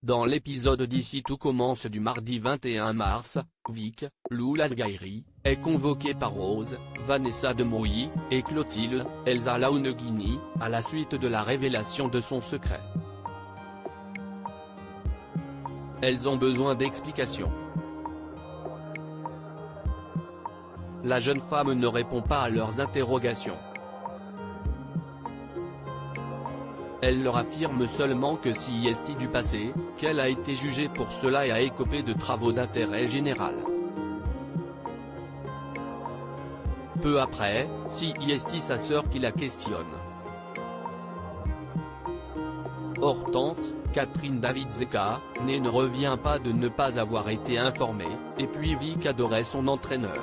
Dans l'épisode d'Ici tout commence du mardi 21 mars, Vic, Lou Lalgairi, est convoquée par Rose, Vanessa Demouy, et Clotilde, Elsa Laouneguini, à la suite de la révélation de son secret. Elles ont besoin d'explications. La jeune femme ne répond pas à leurs interrogations. Elle leur affirme seulement que si est du passé, qu'elle a été jugée pour cela et a écopé de travaux d'intérêt général. Peu après, si est sa sœur qui la questionne. Hortense, Catherine Davidzeka, ne revient pas de ne pas avoir été informée, et puis Vic adorait son entraîneur.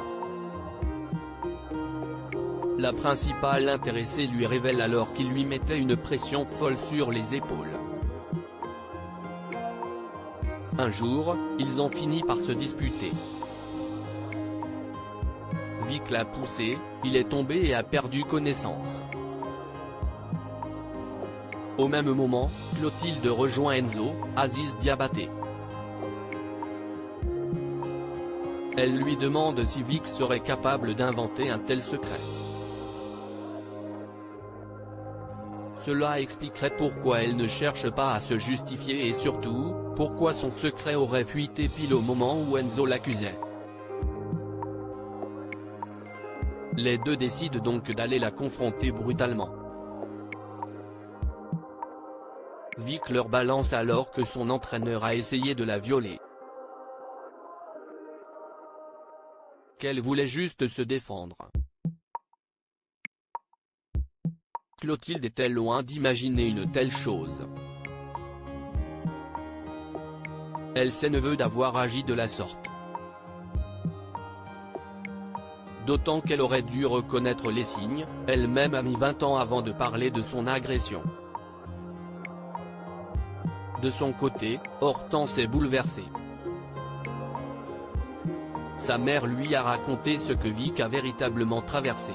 La principale intéressée lui révèle alors qu'il lui mettait une pression folle sur les épaules. Un jour, ils ont fini par se disputer. Vic l'a poussé, il est tombé et a perdu connaissance. Au même moment, Clotilde rejoint Enzo, Aziz Diabaté. Elle lui demande si Vic serait capable d'inventer un tel secret. Cela expliquerait pourquoi elle ne cherche pas à se justifier et surtout, pourquoi son secret aurait fuité pile au moment où Enzo l'accusait. Les deux décident donc d'aller la confronter brutalement. Vic leur balance alors que son entraîneur a essayé de la violer. Qu'elle voulait juste se défendre. Clotilde était loin d'imaginer une telle chose. Elle s'est neveu d'avoir agi de la sorte. D'autant qu'elle aurait dû reconnaître les signes, elle-même a mis 20 ans avant de parler de son agression. De son côté, Hortense est bouleversée. Sa mère lui a raconté ce que Vic a véritablement traversé.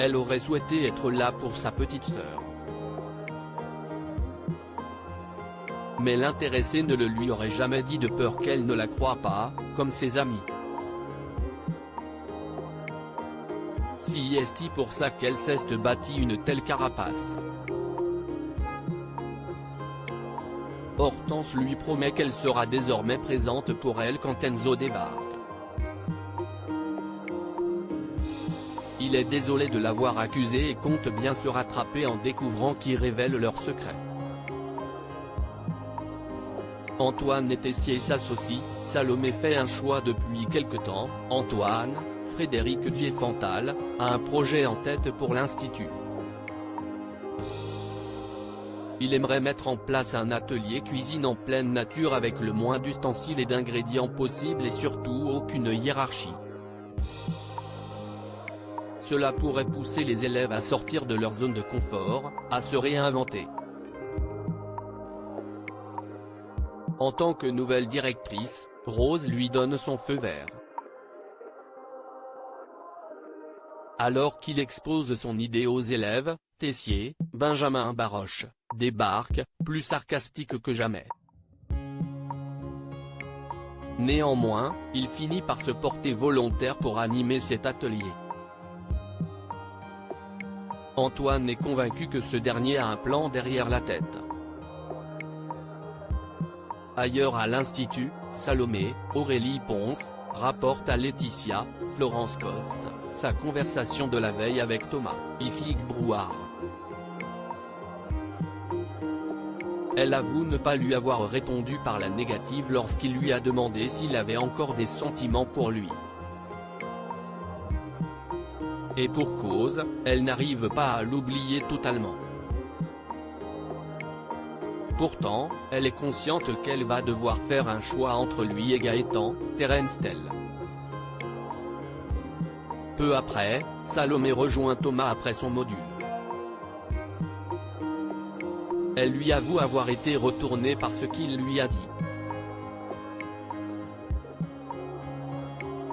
Elle aurait souhaité être là pour sa petite sœur. Mais l'intéressé ne le lui aurait jamais dit de peur qu'elle ne la croie pas, comme ses amis. Si est pour ça qu'elle s'est bâtie une telle carapace. Hortense lui promet qu'elle sera désormais présente pour elle quand Enzo débarque. Il est désolé de l'avoir accusé et compte bien se rattraper en découvrant qui révèle leur secret. Antoine et Tessier s'associent, Salomé fait un choix depuis quelque temps, Antoine, Frédéric Diefenthal, a un projet en tête pour l'Institut. Il aimerait mettre en place un atelier cuisine en pleine nature avec le moins d'ustensiles et d'ingrédients possibles et surtout aucune hiérarchie. Cela pourrait pousser les élèves à sortir de leur zone de confort, à se réinventer. En tant que nouvelle directrice, Rose lui donne son feu vert. Alors qu'il expose son idée aux élèves, Tessier, Benjamin Baroche, débarque, plus sarcastique que jamais. Néanmoins, il finit par se porter volontaire pour animer cet atelier. Antoine est convaincu que ce dernier a un plan derrière la tête. Ailleurs à l'Institut, Salomé, Aurélie Ponce, rapporte à Laetitia, Florence Coste, sa conversation de la veille avec Thomas, Ifig Brouard. Elle avoue ne pas lui avoir répondu par la négative lorsqu'il lui a demandé s'il avait encore des sentiments pour lui. Et pour cause, elle n'arrive pas à l'oublier totalement. Pourtant, elle est consciente qu'elle va devoir faire un choix entre lui et Gaëtan, Terence Tell. Peu après, Salomé rejoint Thomas après son module. Elle lui avoue avoir été retournée par ce qu'il lui a dit.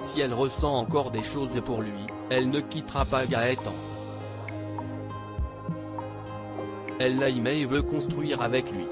Si elle ressent encore des choses pour lui, elle ne quittera pas Gaëtan. elle l'aimait et veut construire avec lui.